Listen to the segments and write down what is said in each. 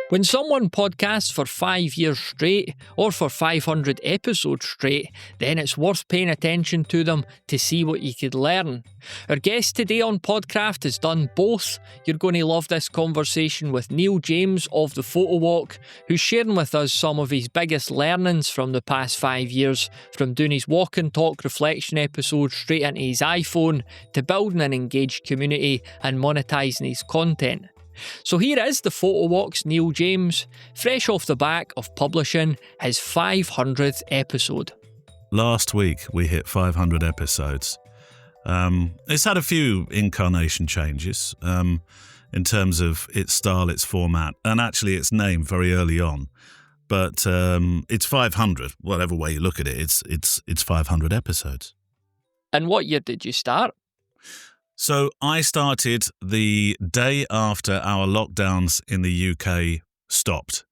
When someone podcasts for 5 years straight, or for 500 episodes straight, then it's worth paying attention to them to see what you could learn. Our guest today on Podcraft has done both. You're going to love this conversation with Neale James of the Photo Walk, who's sharing with us some of his biggest learnings from the past 5 years, from doing his walk and talk reflection episodes straight into his iPhone, to building an engaged community and monetising his content. So here is the Photo Walk's Neale James, fresh off the back of publishing his 500th episode. Last week we hit 500 episodes. It's had a few incarnation changes in terms of its style, its format, and actually its name very early on. But it's 500, whatever way you look at it, it's 500 episodes. And what year did you start? So I started the day after our lockdowns in the UK stopped.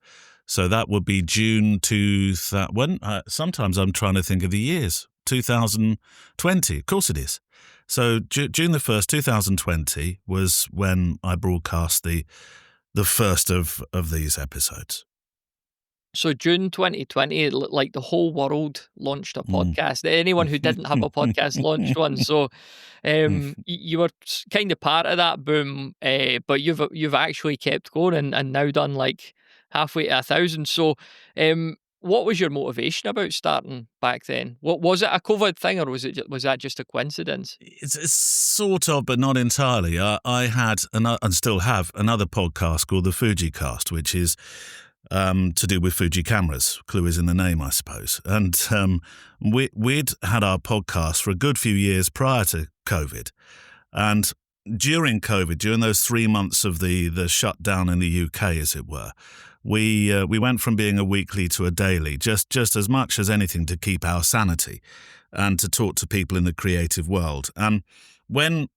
So that would be June sometimes I'm trying to think of the years. 2020, of course it is. So June the 1st, 2020 was when I broadcast the first of these episodes. So June 2020, it looked like the whole world launched a podcast. Anyone who didn't have a podcast launched one. So you were kind of part of that boom, but you've actually kept going and now done like halfway to 1,000. So what was your motivation about starting back then? What was it, a COVID thing, or was that just a coincidence? It's sort of, but not entirely. I had and still have another podcast called the Fuji Cast, which is to do with Fuji cameras. Clue is in the name, I suppose. And we'd had our podcast for a good few years prior to COVID. And during COVID, during those 3 months of the shutdown in the UK, as it were, we went from being a weekly to a daily, just as much as anything to keep our sanity and to talk to people in the creative world. And when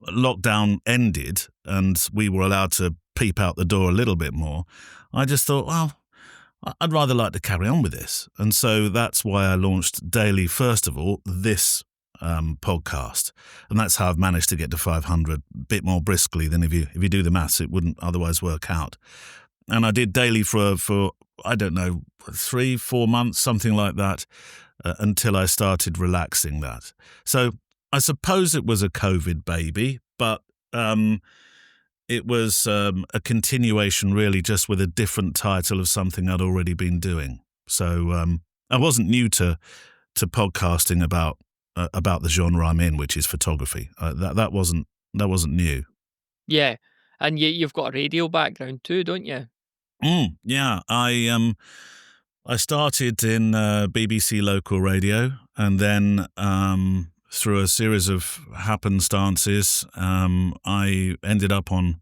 lockdown ended and we were allowed to peep out the door a little bit more, I just thought, well, I'd rather like to carry on with this. And so that's why I launched daily, first of all, this podcast. And that's how I've managed to get to 500 a bit more briskly than if you do the maths, it wouldn't otherwise work out. And I did daily for I don't know, 3-4 months, something like that, until I started relaxing that. So I suppose it was a COVID baby, but it was a continuation, really, just with a different title of something I'd already been doing. So I wasn't new to podcasting about the genre I'm in, which is photography. That wasn't new. Yeah, and you've got a radio background too, don't you? Yeah, I started in BBC local radio, and then through a series of happenstances, I ended up on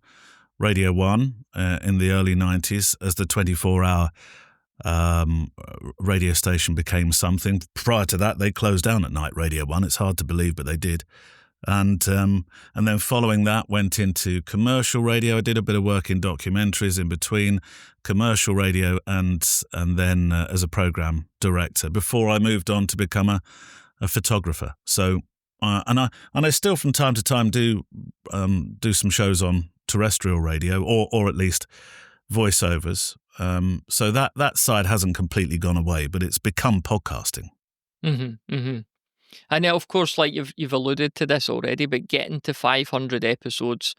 Radio 1 in the early 90s as the 24-hour radio station became something. Prior to that, they closed down at night, Radio 1. It's hard to believe, but they did. And then following that, went into commercial radio. I did a bit of work in documentaries in between commercial radio and then as a program director before I moved on to become a photographer. So, and I still from time to time do some shows on terrestrial radio or at least voiceovers. So that side hasn't completely gone away, but it's become podcasting. Mm-hmm, mm-hmm. And of course, like you've alluded to this already, but getting to 500 episodes,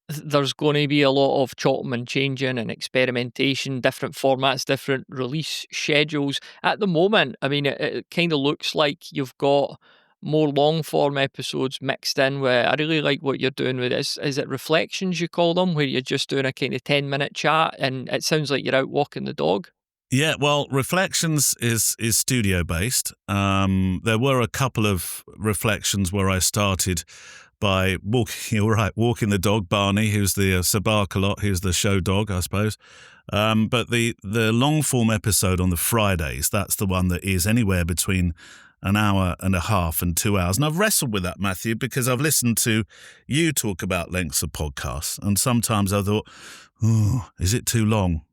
there's going to be a lot of chopping and changing and experimentation, different formats, different release schedules. At the moment, I mean, it kind of looks like you've got more long-form episodes mixed in where I really like what you're doing with this. Is it reflections, you call them, where you're just doing a kind of 10-minute chat and it sounds like you're out walking the dog? Yeah, well, Reflections is studio-based. There were a couple of reflections where I started by walking the dog, Barney, who's the Sir Bark-a-Lot, who's the show dog, I suppose. But the long-form episode on the Fridays, that's the one that is anywhere between an hour and a half and 2 hours. And I've wrestled with that, Matthew, because I've listened to you talk about lengths of podcasts, and sometimes I thought, is it too long?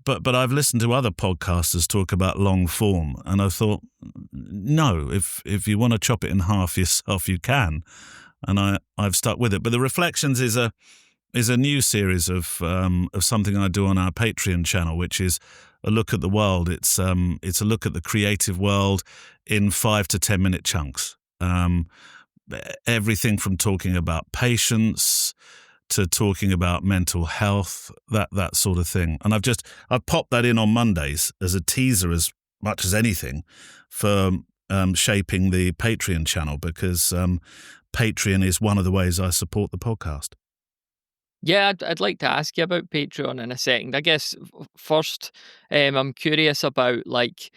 But I've listened to other podcasters talk about long form, and I thought, no, if you want to chop it in half yourself, you can. And I've stuck with it. But the Reflections is is a new series of something I do on our Patreon channel, which is a look at the world. It's a look at the creative world in 5 to 10 minute chunks. Everything from talking about patience to talking about mental health, that sort of thing. And I've popped that in on Mondays as a teaser as much as anything for shaping the Patreon channel, because Patreon is one of the ways I support the podcast. Yeah, I'd like to ask you about Patreon in a second. I guess first, I'm curious about like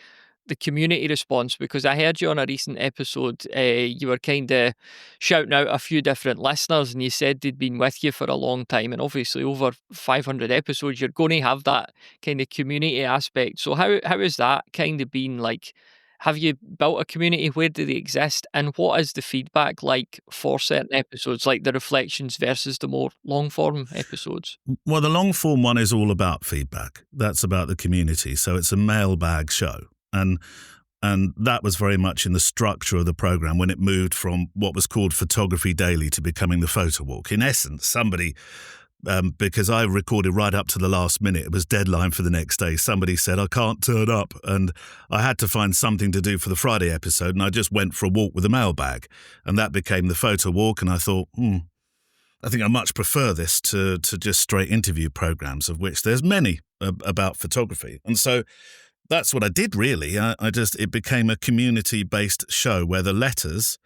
the community response, because I heard you on a recent episode. You were kind of shouting out a few different listeners, and you said they'd been with you for a long time, and obviously over 500 episodes, you're going to have that kind of community aspect. So how has that kind of been like? Have you built a community? Where do they exist? And what is the feedback like for certain episodes, like the reflections versus the more long form episodes? Well, the long form one is all about feedback. That's about the community. So it's a mailbag show. And that was very much in the structure of the program when it moved from what was called Photography Daily to becoming the Photo Walk. In essence, somebody, because I recorded right up to the last minute, it was deadline for the next day, somebody said, I can't turn up. And I had to find something to do for the Friday episode. And I just went for a walk with a mailbag. And that became the Photo Walk. And I thought, I think I much prefer this to just straight interview programs, of which there's many about photography. And so that's what I did, really. It became a community-based show where the letters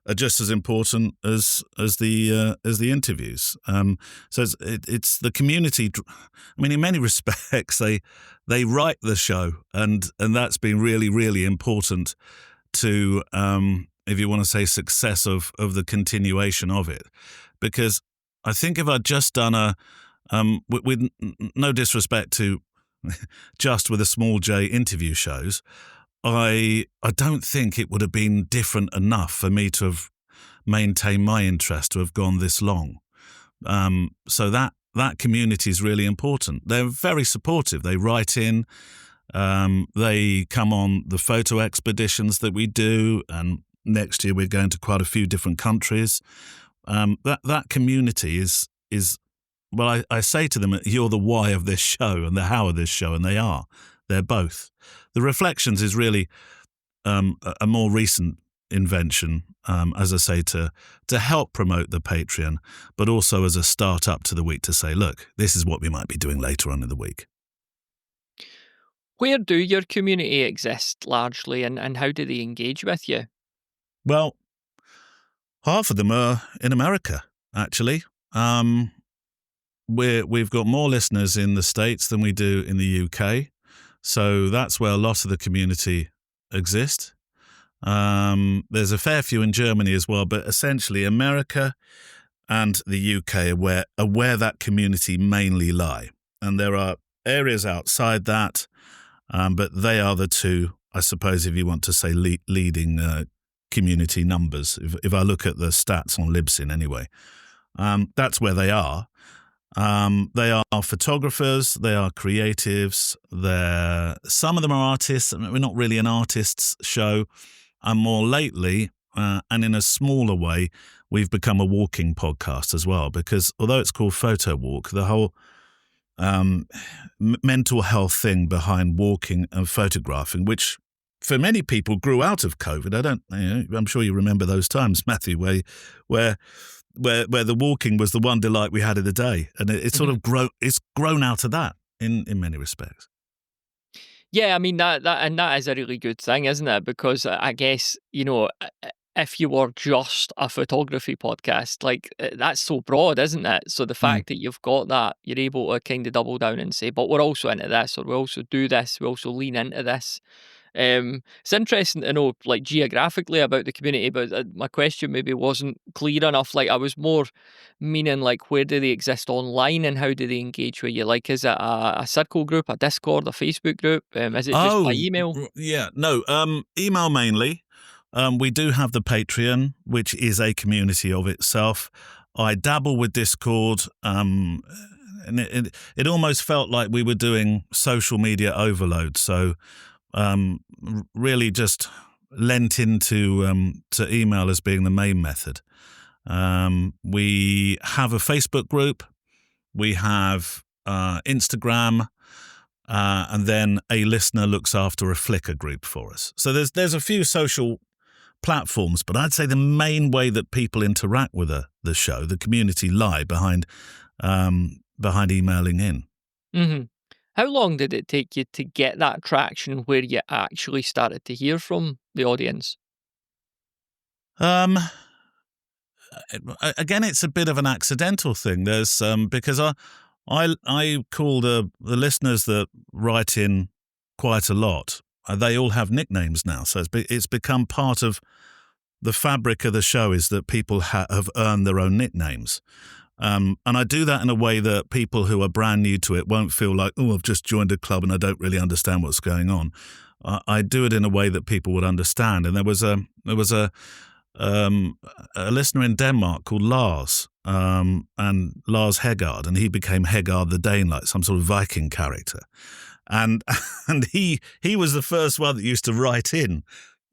are just as important as the interviews. So it's the community. I mean, in many respects, they write the show, and that's been really, really important to, if you want to say, success of the continuation of it. Because I think if I'd just done with no disrespect to just with a small J interview shows, I don't think it would have been different enough for me to have maintained my interest to have gone this long. So that community is really important. They're very supportive. They write in, they come on the photo expeditions that we do, and next year we're going to quite a few different countries. That community is well, I say to them, you're the why of this show and the how of this show, and they are. They're both. The Reflections is really a more recent invention, as I say, to help promote the Patreon, but also as a start up to the week to say, look, this is what we might be doing later on in the week. Where do your community exist largely, and how do they engage with you? Well, half of them are in America, actually. We've got more listeners in the States than we do in the UK. So that's where a lot of the community exist. There's a fair few in Germany as well, but essentially America and the UK are where that community mainly lie. And there are areas outside that, but they are the two, I suppose, if you want to say leading community numbers. If I look at the stats on Libsyn anyway, that's where they are. They are photographers, they are creatives, some of them are artists. We're not really an artists show. And more lately, and in a smaller way, we've become a walking podcast as well, because although it's called Photo Walk, the whole mental health thing behind walking and photographing, which for many people grew out of COVID. I'm sure you remember those times, Matthew, where the walking was the one delight we had in the day, and it's sort of grown out of that in many respects. Yeah, I mean that is a really good thing, isn't it? Because I guess, if you were just a photography podcast, like that's so broad, isn't it? So the fact that you've got that, you're able to kind of double down and say, but we're also into this, or we also do this, we also lean into this. It's interesting to know, like, geographically about the community, but my question maybe wasn't clear enough. Like, I was more meaning, like, where do they exist online and how do they engage with you? Like, is it a circle group, a Discord, a Facebook group? Is it just by email? Yeah, no, email mainly. We do have the Patreon, which is a community of itself. I dabble with Discord, and it almost felt like we were doing social media overload. So really just lent into to email as being the main method. We have a Facebook group, we have Instagram, and then a listener looks after a Flickr group for us. So there's a few social platforms, but I'd say the main way that people interact with the show, the community, lie behind emailing in. Mm-hmm. How long did it take you to get that traction where you actually started to hear from the audience? Again, it's a bit of an accidental thing. There's because I call the listeners that write in quite a lot. They all have nicknames now, so it's become part of the fabric of the show is that people have earned their own nicknames. And I do that in a way that people who are brand new to it won't feel like, oh, I've just joined a club and I don't really understand what's going on. I do it in a way that people would understand. And there was a listener in Denmark called Lars, and Lars Heggard, and he became Heggard the Dane, like some sort of Viking character. And he was the first one that used to write in.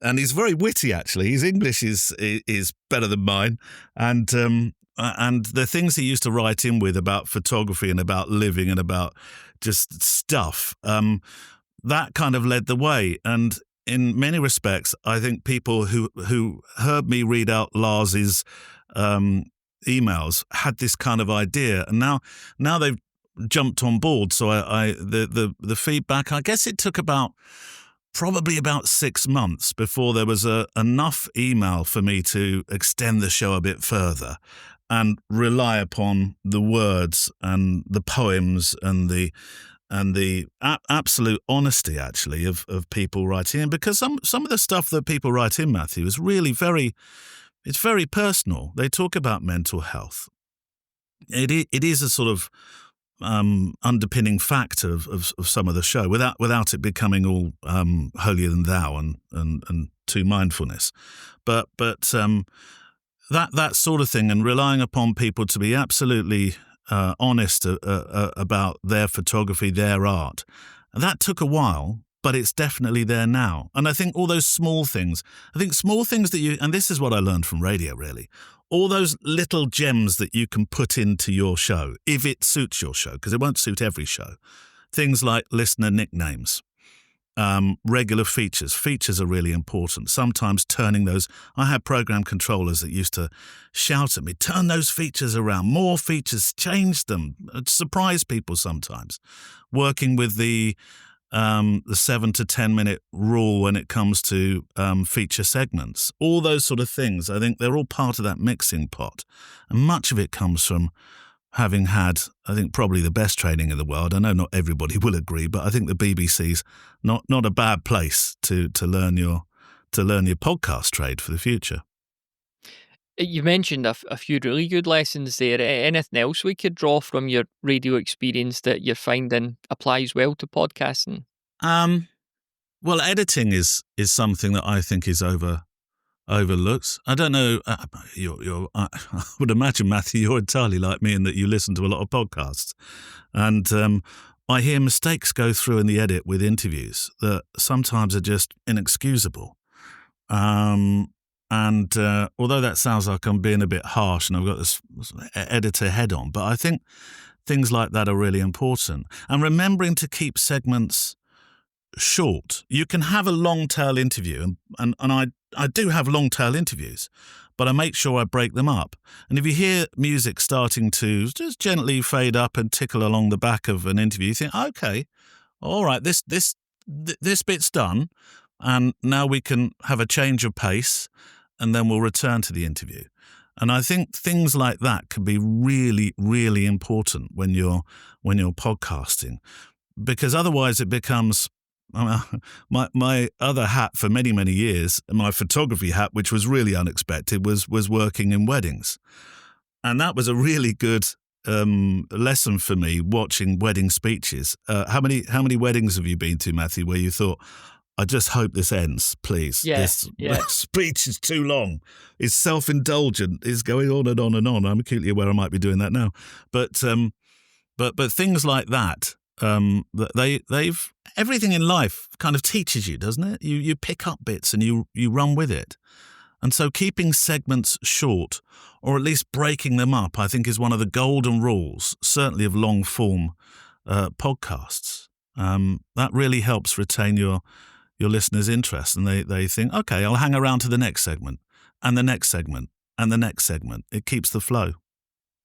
And he's very witty, actually. His English is better than mine. And the things he used to write in with about photography and about living and about just stuff, that kind of led the way. And in many respects, I think people who heard me read out Lars's emails had this kind of idea, and now they've jumped on board. So the feedback, I guess it took probably about 6 months before there was enough email for me to extend the show a bit further and rely upon the words and the poems and the absolute honesty, actually, of people writing in, because some of the stuff that people write in, Matthew, is really it's very personal. They talk about mental health. It is a sort of underpinning factor of some of the show, without it becoming all holier than thou and too mindfulness, but that sort of thing, and relying upon people to be absolutely honest about their photography, their art. And that took a while, but it's definitely there now. And I think all those small things that and this is what I learned from radio, really, all those little gems that you can put into your show, if it suits your show, because it won't suit every show. Things like listener nicknames. Regular features. Features are really important. Sometimes turning those. I had program controllers that used to shout at me, turn those features around, more features, change them, surprise people sometimes. Working with the 7 to 10 minute rule when it comes to feature segments. All those sort of things, I think they're all part of that mixing pot. And much of it comes from having had, I think, probably the best training in the world. I know not everybody will agree, but I think the BBC's not a bad place to learn your podcast trade for the future. You mentioned a few really good lessons there. Anything else we could draw from your radio experience that you're finding applies well to podcasting? Well, editing is something that I think is overlooked. I don't know. I would imagine, Matthew, you're entirely like me in that you listen to a lot of podcasts, and I hear mistakes go through in the edit with interviews that sometimes are just inexcusable. And although that sounds like I'm being a bit harsh and I've got this editor head on, but I think things like that are really important. And remembering to keep segments short. You can have a long tail interview, and I do have long tail interviews, but I make sure I break them up. And if you hear music starting to just gently fade up and tickle along the back of an interview, you think, okay, all right, this bit's done, and now we can have a change of pace, and then we'll return to the interview. And I think things like that can be really, really important when you're podcasting, because otherwise it becomes my other hat for many, many years, my photography hat, which was really unexpected, was working in weddings. And that was a really good lesson for me, watching wedding speeches. How many weddings have you been to, Matthew, where you thought, I just hope this ends, please. This speech is too long. It's self-indulgent. It's going on and on and on. I'm acutely aware I might be doing that now. But things like that, they've everything in life kind of teaches you, doesn't it? You pick up bits and you run with it. And so keeping segments short, or at least breaking them up, I think is one of the golden rules, certainly of long-form podcasts. That really helps retain your listeners' interest, and they think, okay, I'll hang around to the next segment, and the next segment, and the next segment. It keeps the flow.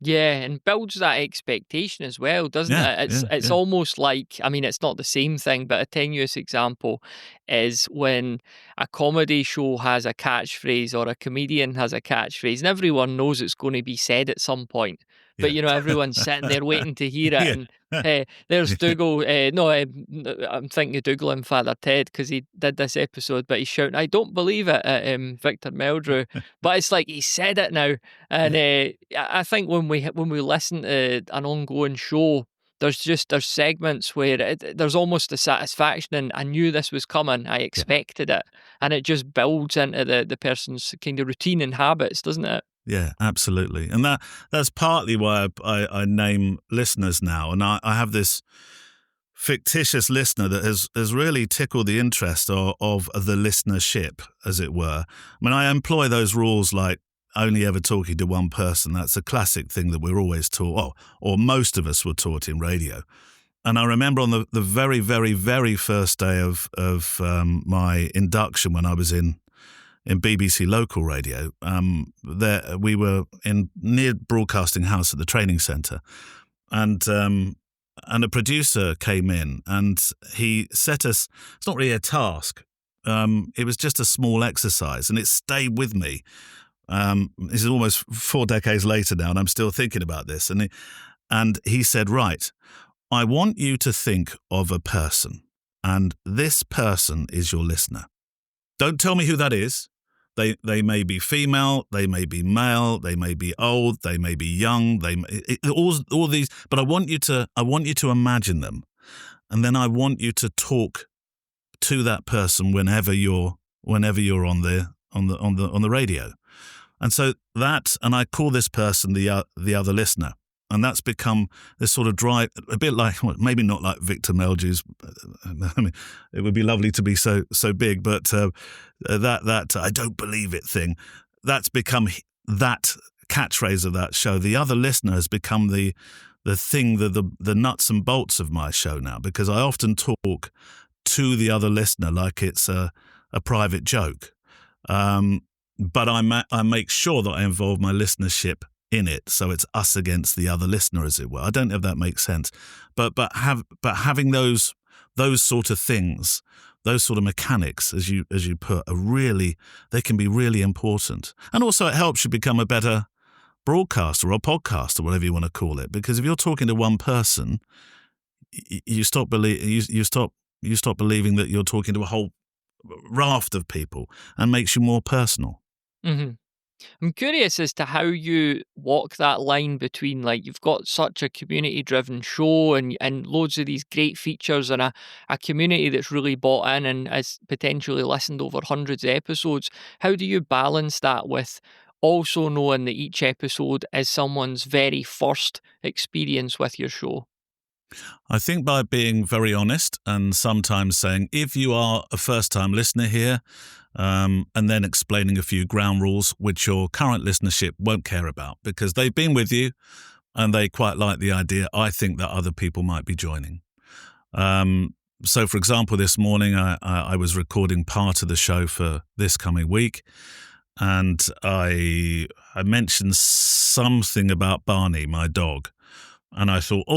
Yeah, and builds that expectation as well, doesn't Yeah, it? It's yeah. almost like, I mean, it's not the same thing, but a tenuous example is when a comedy show has a catchphrase or a comedian has a catchphrase, and everyone knows it's going to be said at some point. But Yeah. everyone's sitting there waiting to hear it, Yeah. and there's Dougal. No, I'm thinking of Dougal and Father Ted because he did this episode, but he's shouting, "I don't believe it," at Victor Meldrew. But it's like he said it now. And I think when we listen to an ongoing show, there's segments where there's almost a satisfaction, and I knew this was coming, I expected it, and it just builds into the person's kind of routine and habits, doesn't it? Yeah, absolutely. And that's partly why I name listeners now. And I have this fictitious listener that has really tickled the interest of the listenership, as it were. I mean, I employ those rules like only ever talking to one person. That's a classic thing that we're always taught, or most of us were taught in radio. And I remember on the very, very, very first day of my induction when I was in BBC local radio, there we were near Broadcasting House at the training centre, and a producer came in and he set us. It's not really a task. It was just a small exercise, and it stayed with me. This is almost 4 decades later now, and I'm still thinking about this. And he said, right, I want you to think of a person, and this person is your listener. Don't tell me who that is. They may be female, they may be male, they may be old, they may be young, all these. But I want you to imagine them, and then I want you to talk to that person whenever you're on the radio. And so and I call this person the other listener. And that's become this sort of drive, a bit like, well, maybe not like Victor Meldrew's. I mean, it would be lovely to be so big, but that I don't believe it thing, that's become that catchphrase of that show. The other listener has become the thing, the nuts and bolts of my show now, because I often talk to the other listener like it's a private joke. But I make sure that I involve my listenership in it, so it's us against the other listener, as it were. I don't know if that makes sense, but having those sort of things, those sort of mechanics, as you put, they can be really important. And also, it helps you become a better broadcaster or podcaster, whatever you want to call it, because if you're talking to one person, you stop believing that you're talking to a whole raft of people, and makes you more personal. Mm-hmm. I'm curious as to how you walk that line between, like, you've got such a community-driven show and loads of these great features and a community that's really bought in and has potentially listened over hundreds of episodes. How do you balance that with also knowing that each episode is someone's very first experience with your show? I think by being very honest and sometimes saying, if you are a first-time listener here, and then explaining a few ground rules which your current listenership won't care about because they've been with you and they quite like the idea, I think, that other people might be joining. So, for example, this morning I was recording part of the show for this coming week, and I mentioned something about Barney, my dog, and I thought,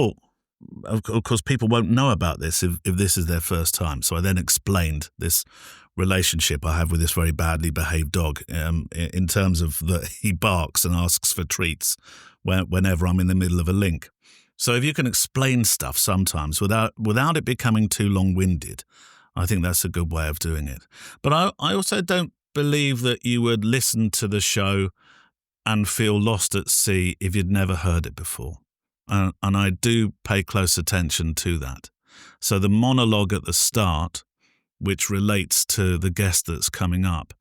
of course, people won't know about this if this is their first time. So I then explained this relationship I have with this very badly behaved dog, in terms of that he barks and asks for treats whenever I'm in the middle of a link. So if you can explain stuff sometimes without it becoming too long-winded, I think that's a good way of doing it. But I also don't believe that you would listen to the show and feel lost at sea if you'd never heard it before. And I do pay close attention to that. So the monologue at the start, which relates to the guest that's coming up,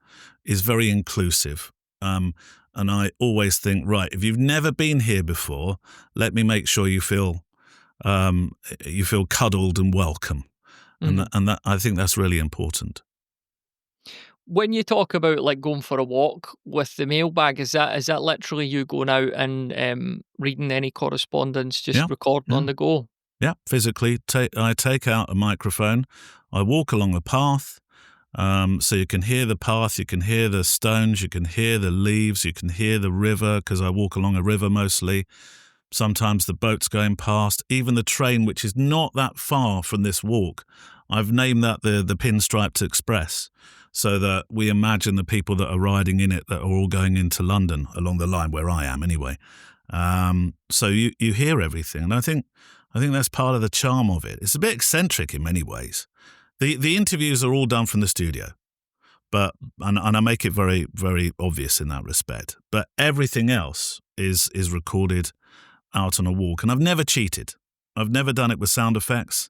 is very inclusive. And I always think, right, if you've never been here before, let me make sure you feel cuddled and welcome. And that, I think that's really important. When you talk about like going for a walk with the mailbag, is that literally you going out and reading any correspondence, just Yeah, recording yeah, on the go? yeah. Physically, I take out a microphone. I walk along a path. So you can hear the path, you can hear the stones, you can hear the leaves, you can hear the river, because I walk along a river mostly. Sometimes the boat's going past, even the train, which is not that far from this walk. I've named that the Pinstriped Express, so that we imagine the people that are riding in it that are all going into London along the line where I am anyway. So you hear everything, and I think that's part of the charm of it. It's a bit eccentric in many ways. The interviews are all done from the studio, but and I make it very, very obvious in that respect. But everything else is recorded out on a walk, and I've never cheated. I've never done it with sound effects.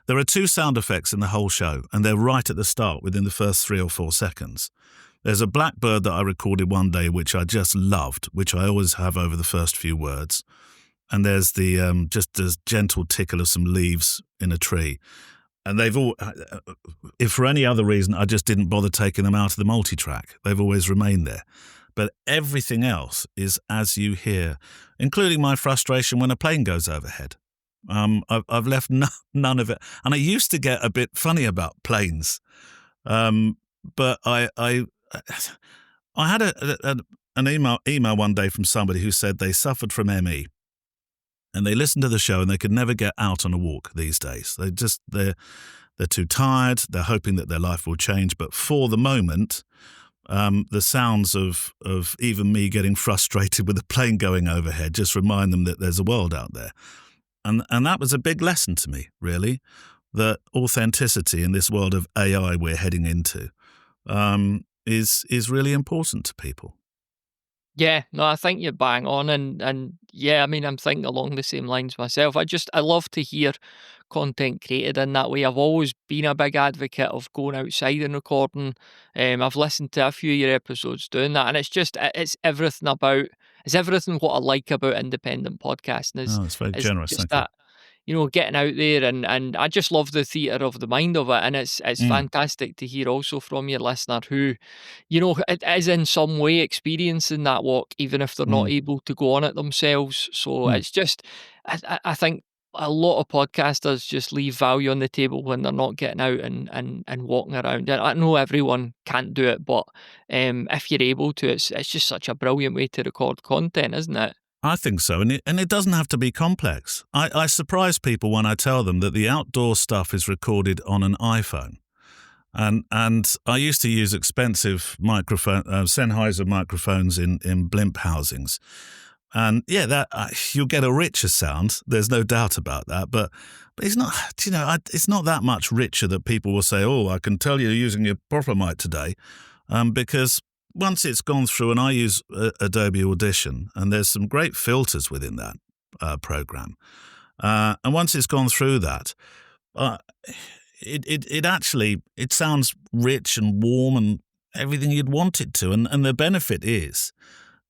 There are 2 sound effects in the whole show, and they're right at the start, within the first 3 or 4 seconds. There's a blackbird that I recorded one day, which I just loved, which I always have over the first few words. And there's the just a gentle tickle of some leaves in a tree. And they've all, if for any other reason, I just didn't bother taking them out of the multi-track. They've always remained there. But everything else is as you hear, including my frustration when a plane goes overhead. I've left none of it. And I used to get a bit funny about planes. But I had an email one day from somebody who said they suffered from ME. And they listen to the show and they could never get out on a walk these days. They're too tired. They're hoping that their life will change. But for the moment, the sounds of even me getting frustrated with a plane going overhead just remind them that there's a world out there. And that was a big lesson to me, really, that authenticity in this world of AI we're heading into is really important to people. Yeah, no, I think you're bang on, and yeah, I mean, I'm thinking along the same lines myself. I love to hear content created in that way. I've always been a big advocate of going outside and recording. I've listened to a few of your episodes doing that, and it's everything what I like about independent podcasting Oh, it's very is generous. just Thank you. that, getting out there, and I just love the theatre of the mind of it, and it's fantastic to hear also from your listener who, it is in some way experiencing that walk, even if they're not Mm. able to go on it themselves. So Mm. it's just, I think a lot of podcasters just leave value on the table when they're not getting out and walking around. And I know everyone can't do it, but if you're able to, it's just such a brilliant way to record content, isn't it? I think so, and it doesn't have to be complex. I surprise people when I tell them that the outdoor stuff is recorded on an iPhone. And I used to use expensive Sennheiser microphones in blimp housings. And yeah, that you'll get a richer sound. There's no doubt about that. But it's not, it's not that much richer that people will say, "Oh, I can tell you're using your proper mic today," because once it's gone through, and I use Adobe Audition, and there's some great filters within that program. And once it's gone through that, it sounds rich and warm and everything you'd want it to. And the benefit is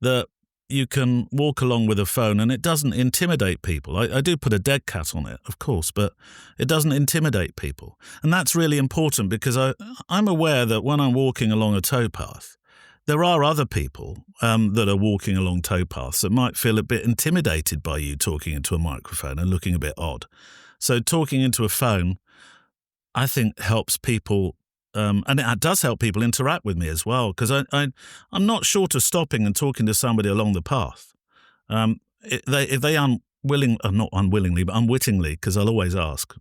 that you can walk along with a phone and it doesn't intimidate people. I do put a dead cat on it, of course, but it doesn't intimidate people. And that's really important, because I'm aware that when I'm walking along a towpath, there are other people that are walking along towpaths that might feel a bit intimidated by you talking into a microphone and looking a bit odd. So talking into a phone, I think, helps people, and it does help people interact with me as well, because I'm not short of stopping and talking to somebody along the path. If they not unwillingly, but unwittingly, because I'll always ask,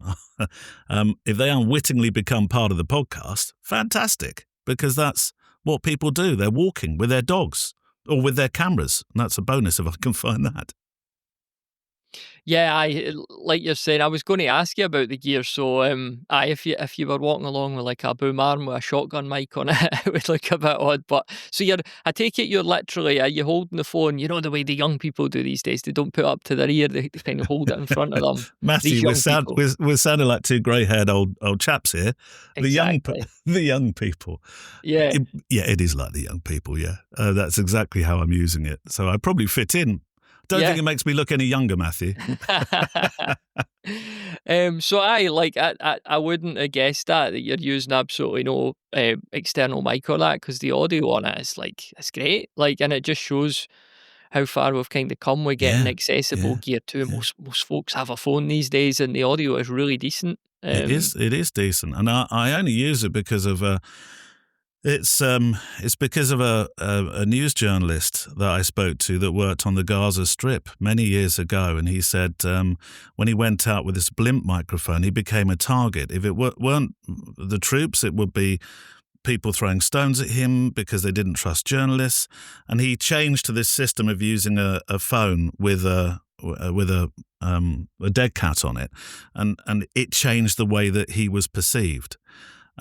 if they unwittingly become part of the podcast, fantastic, because that's what people do. They're walking with their dogs or with their cameras, and that's a bonus if I can find that. Yeah, like you're saying, I was going to ask you about the gear. So, if you were walking along with like a boom arm with a shotgun mic on it, it would look a bit odd. But so I take it you're literally, are you holding the phone? You know the way the young people do these days. They don't put it up to their ear. They kind of hold it in front of them. Matthew, we're sounding like two grey-haired old chaps here. Exactly. The young people. Yeah. It is like the young people. Yeah, that's exactly how I'm using it. So I probably fit in. Don't think it makes me look any younger, Matthew. So I wouldn't have guessed that you're using absolutely no external mic or that, because the audio on it is it's great. And it just shows how far we've kind of come with getting Yeah, accessible yeah, gear too. yeah. Most folks have a phone these days, and the audio is really decent. It is decent, and I only use it because of it's because of a news journalist that I spoke to that worked on the Gaza Strip many years ago, and he said when he went out with this blimp microphone, he became a target. If it weren't the troops, it would be people throwing stones at him because they didn't trust journalists, and he changed to this system of using a phone with a dead cat on it, and it changed the way that he was perceived.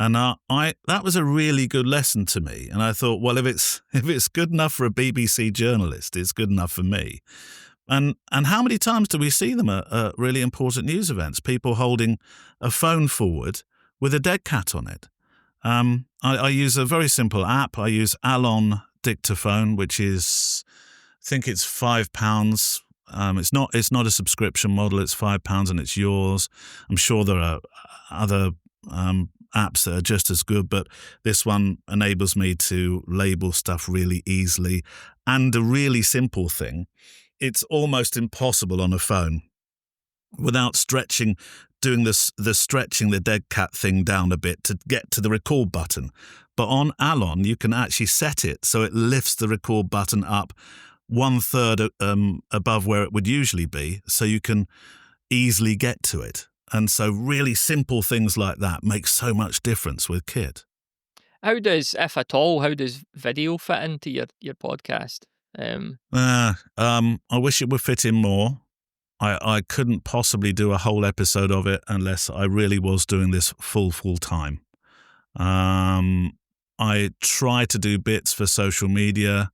And that was a really good lesson to me. And I thought, well, if it's good enough for a BBC journalist, it's good enough for me. And how many times do we see them at really important news events? People holding a phone forward with a dead cat on it. I use a very simple app. I use Alon Dictaphone, which is, I think it's £5. It's not a subscription model. It's £5 and it's yours. I'm sure there are other apps that are just as good, but this one enables me to label stuff really easily. And a really simple thing, it's almost impossible on a phone without doing the stretching the dead cat thing down a bit to get to the record button. But on Alon, you can actually set it so it lifts the record button up 1/3 above where it would usually be, so you can easily get to it. And so really simple things like that make so much difference with kit. How does, if at all, video fit into your podcast? I wish it would fit in more. I couldn't possibly do a whole episode of it unless I really was doing this full time. I try to do bits for social media.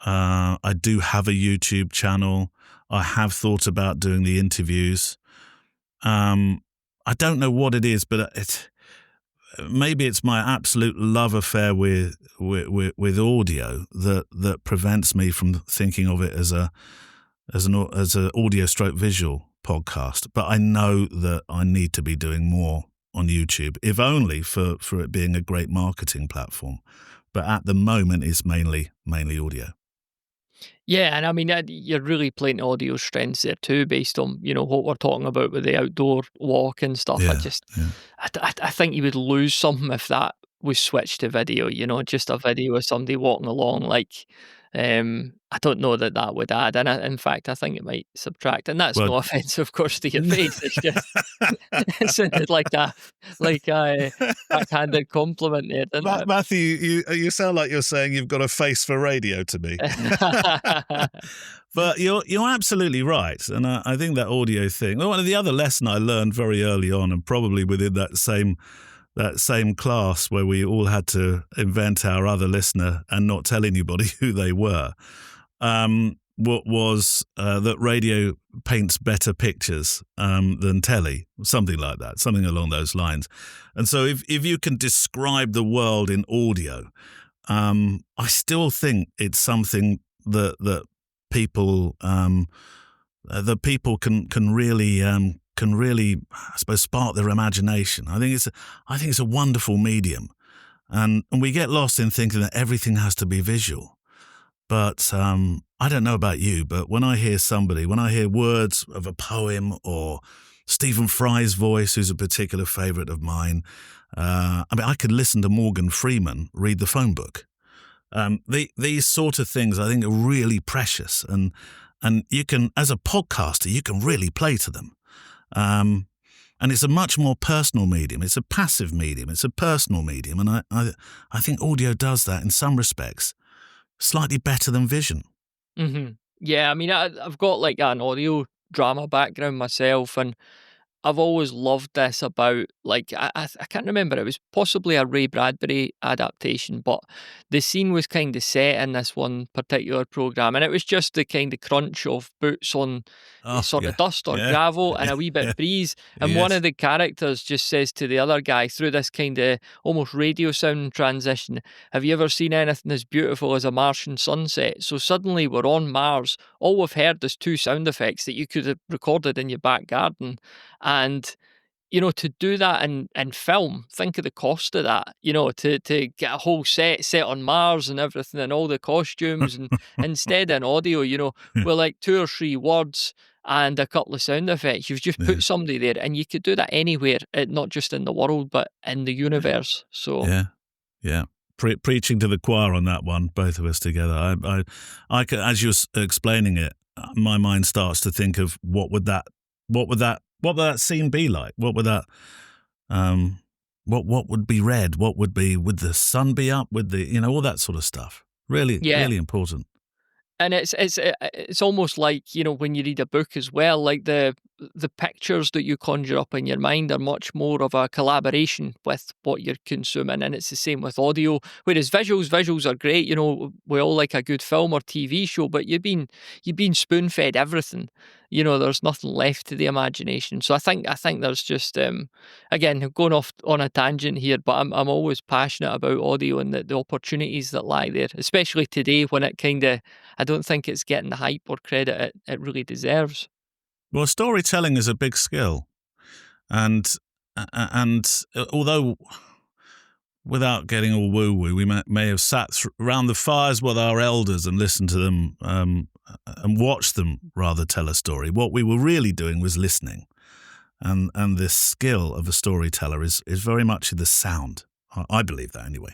I do have a YouTube channel. I have thought about doing the interviews. I don't know what it is, but maybe it's my absolute love affair with audio that prevents me from thinking of it as an audio stroke visual podcast. But I know that I need to be doing more on YouTube, if only for it being a great marketing platform. But at the moment, it's mainly audio. Yeah, and I mean, you're really playing audio strengths there too, based on what we're talking about with the outdoor walk and stuff. Yeah, I think you would lose something if that was switched to video. Just a video of somebody walking along. I don't know that would add, and in fact, I think it might subtract. And that's no offense, of course, to your face. It's just it sounded like a backhanded compliment there, didn't it? Matthew, you sound like you're saying you've got a face for radio to me. But you're absolutely right, and I think that audio thing. One of the other lesson I learned very early on, and probably within that same class where we all had to invent our other listener and not tell anybody who they were, what was that radio paints better pictures than telly, something like that, something along those lines. And so if you can describe the world in audio, I still think it's something that people can really I suppose spark their imagination. I think it's a wonderful medium, and we get lost in thinking that everything has to be visual. But I don't know about you, but when I hear words of a poem or Stephen Fry's voice, who's a particular favourite of mine, I could listen to Morgan Freeman read the phone book. These sort of things I think are really precious, and you can, as a podcaster, you can really play to them. And it's a much more personal medium. It's a passive medium. It's a personal medium, and I think audio does that in some respects slightly better than vision. Mm-hmm. Yeah, I mean, I've got an audio drama background myself, and I've always loved this about, I can't remember, it was possibly a Ray Bradbury adaptation, but the scene was kind of set in this one particular programme, and it was just the kind of crunch of boots on sort of dust or gravel and a wee bit breeze, and one of the characters just says to the other guy through this kind of almost radio sound transition, "Have you ever seen anything as beautiful as a Martian sunset?" So suddenly we're on Mars. All we've heard is two sound effects that you could have recorded in your back garden. And to do that in film, think of the cost of that, to get a whole set on Mars and everything and all the costumes. And instead in audio, with like 2 or 3 words and a couple of sound effects, you've just put somebody there, and you could do that anywhere, not just in the world, but in the universe. So yeah. Preaching to the choir on that one, both of us together. I could, as you're explaining it, my mind starts to think of what would that scene be like? What would that, what would be read? Would the sun be up? Would all that sort of stuff? Really, really important. And it's almost like, when you read a book as well, like the pictures that you conjure up in your mind are much more of a collaboration with what you're consuming, and it's the same with audio. Whereas visuals are great, we all like a good film or TV show, but you've been spoon-fed everything. There's nothing left to the imagination. So I think there's just again, going off on a tangent here, but I'm always passionate about audio and the opportunities that lie there, especially today when it I don't think it's getting the hype or credit it really deserves. Well, storytelling is a big skill, and although, without getting all woo-woo, we may have sat around the fires with our elders and listened to them and watched them rather tell a story. What we were really doing was listening, and the skill of a storyteller is very much in the sound. I believe that anyway.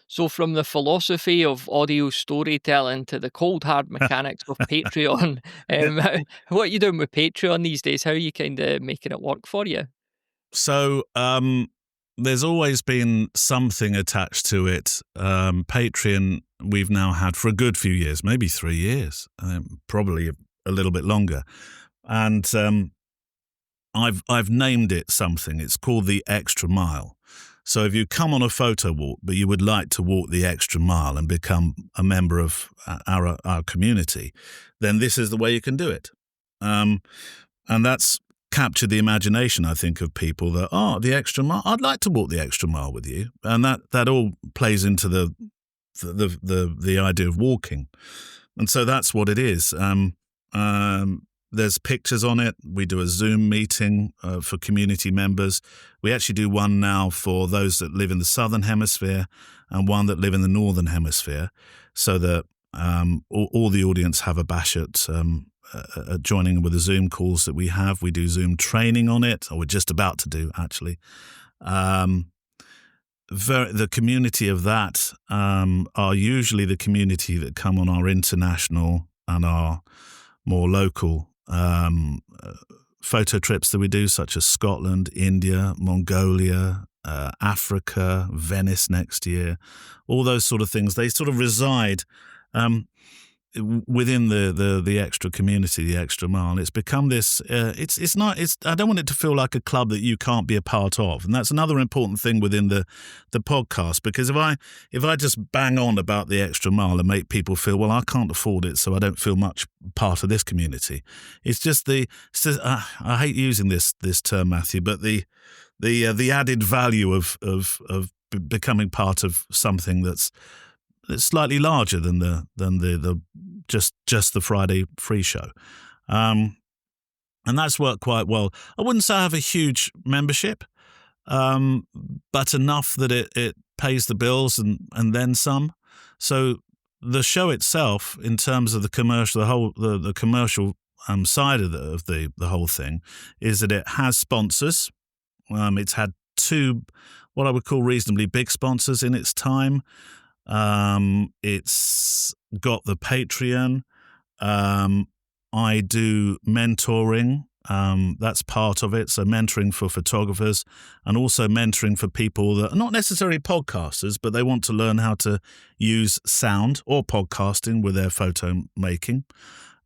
So from the philosophy of audio storytelling to the cold hard mechanics of Patreon, what are you doing with Patreon these days? How are you kind of making it work for you? So there's always been something attached to it. Patreon we've now had for a good few years, maybe 3 years, probably a little bit longer. And I've named it something. It's called the Extra Mile. So if you come on a photo walk, but you would like to walk the extra mile and become a member of our community, then this is the way you can do it. And that's captured the imagination, I think, of people that, the extra mile, I'd like to walk the extra mile with you. And that all plays into the idea of walking. And so that's what it is. There's pictures on it. We do a Zoom meeting for community members. We actually do one now for those that live in the Southern Hemisphere and one that live in the Northern Hemisphere, so that all the audience have a bash at joining with the Zoom calls that we have. We do Zoom training on it, or we're just about to do, actually. The community of that are usually the community that come on our international and our more local photo trips that we do, such as Scotland, India, Mongolia, Africa, Venice next year, all those sort of things. They sort of reside within the extra community, the Extra Mile. It's become this. It's not. I don't want it to feel like a club that you can't be a part of, and that's another important thing within the podcast. Because if I just bang on about the Extra Mile and make people feel, well, I can't afford it, so I don't feel much part of this community. It's just I hate using this term, Matthew, but the added value of becoming part of something that's slightly larger than the just the Friday free show, and that's worked quite well. I wouldn't say I have a huge membership, but enough that it pays the bills and then some. So the show itself, in terms of the commercial, the commercial side of the whole thing, is that it has sponsors. It's had 2 what I would call reasonably big sponsors in its time. It's got the Patreon. I do mentoring. That's part of it. So mentoring for photographers and also mentoring for people that are not necessarily podcasters, but they want to learn how to use sound or podcasting with their photo making.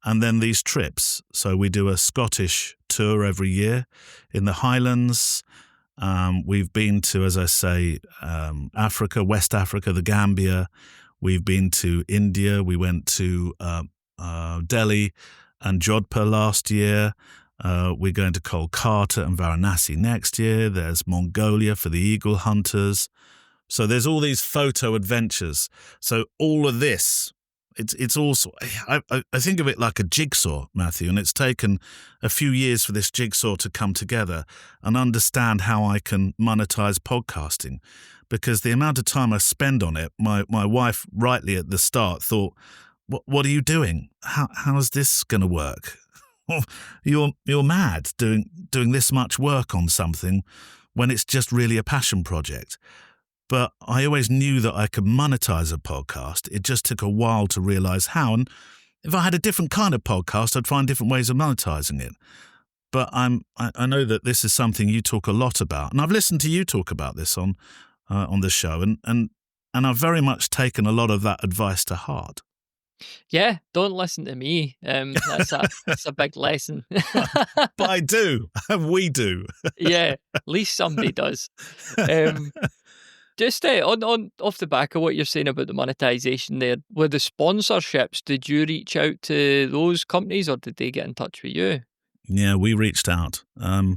And then these trips. So we do a Scottish tour every year in the Highlands. We've been to, as I say, Africa, West Africa, the Gambia. We've been to India. We went to Delhi and Jodhpur last year. We're going to Kolkata and Varanasi next year. There's Mongolia for the eagle hunters. So there's all these photo adventures. So all of this It's also, I think of it like a jigsaw, Matthew, and it's taken a few years for this jigsaw to come together and understand how I can monetize podcasting. Because the amount of time I spend on it, my wife rightly at the start thought, what are you doing? How is this going to work? You're mad doing this much work on something when it's just really a passion project. But I always knew that I could monetize a podcast. It just took a while to realize how. And if I had a different kind of podcast, I'd find different ways of monetizing it. But I know that this is something you talk a lot about, and I've listened to you talk about this on the show, and I've very much taken a lot of that advice to heart. Yeah, don't listen to me. That's a big lesson. But I do, and we do. Yeah, at least somebody does. Just on off the back of what you're saying about the monetization there, with the sponsorships, did you reach out to those companies or did they get in touch with you? Yeah, we reached out. I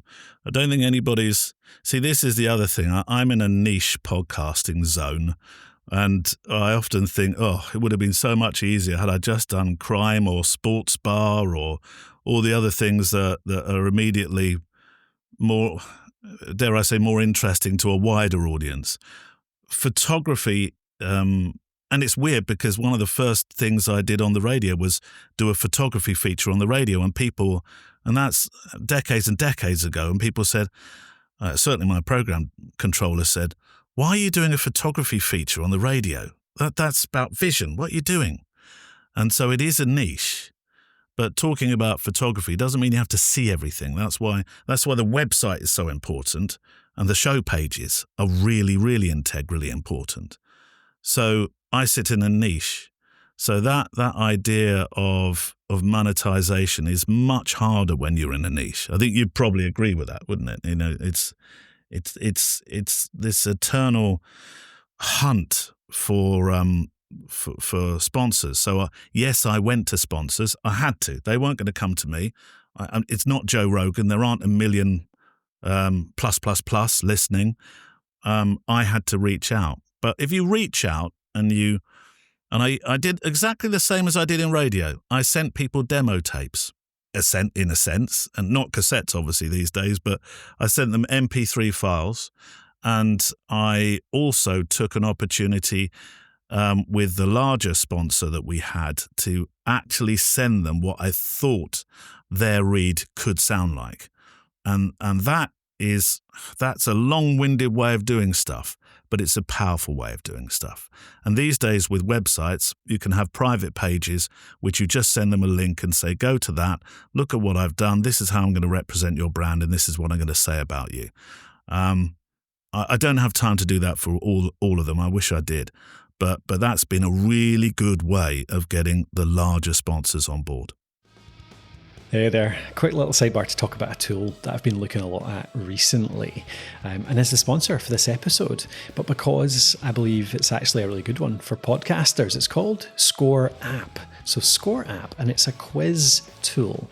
don't think anybody's... See, this is the other thing. I'm in a niche podcasting zone, and I often think, it would have been so much easier had I just done crime or sports bar or all the other things that are immediately more, dare I say, more interesting to a wider audience. Photography, and it's weird because one of the first things I did on the radio was do a photography feature on the radio, and that's decades and decades ago, and people said, certainly my program controller said, "Why are you doing a photography feature on the radio? That's about vision. What are you doing?" And so it is a niche. But talking about photography doesn't mean you have to see everything. That's why the website is so important, and the show pages are really, really integrally important. So I sit in a niche. So that idea of monetization is much harder when you're in a niche. I think you'd probably agree with that, wouldn't it? You know, it's this eternal hunt for sponsors. So yes, I went to sponsors. I had to. They weren't going to come to me. It's not Joe Rogan. There aren't a million plus listening. I had to reach out. But if you reach out and I did exactly the same as I did in radio. I sent people demo tapes, in a sense, and not cassettes obviously these days, but I sent them MP3 files. And I also took an opportunity with the larger sponsor that we had to actually send them what I thought their read could sound like. And that's a long-winded way of doing stuff, but it's a powerful way of doing stuff. And these days with websites, you can have private pages which you just send them a link and say, go to that, look at what I've done, this is how I'm going to represent your brand, and this is what I'm going to say about you. I don't have time to do that for all of them. I wish I did. But that's been a really good way of getting the larger sponsors on board. Hey there, quick little sidebar to talk about a tool that I've been looking a lot at recently, and is the sponsor for this episode, but because I believe it's actually a really good one for podcasters. It's called Score App. So Score App, and it's a quiz tool.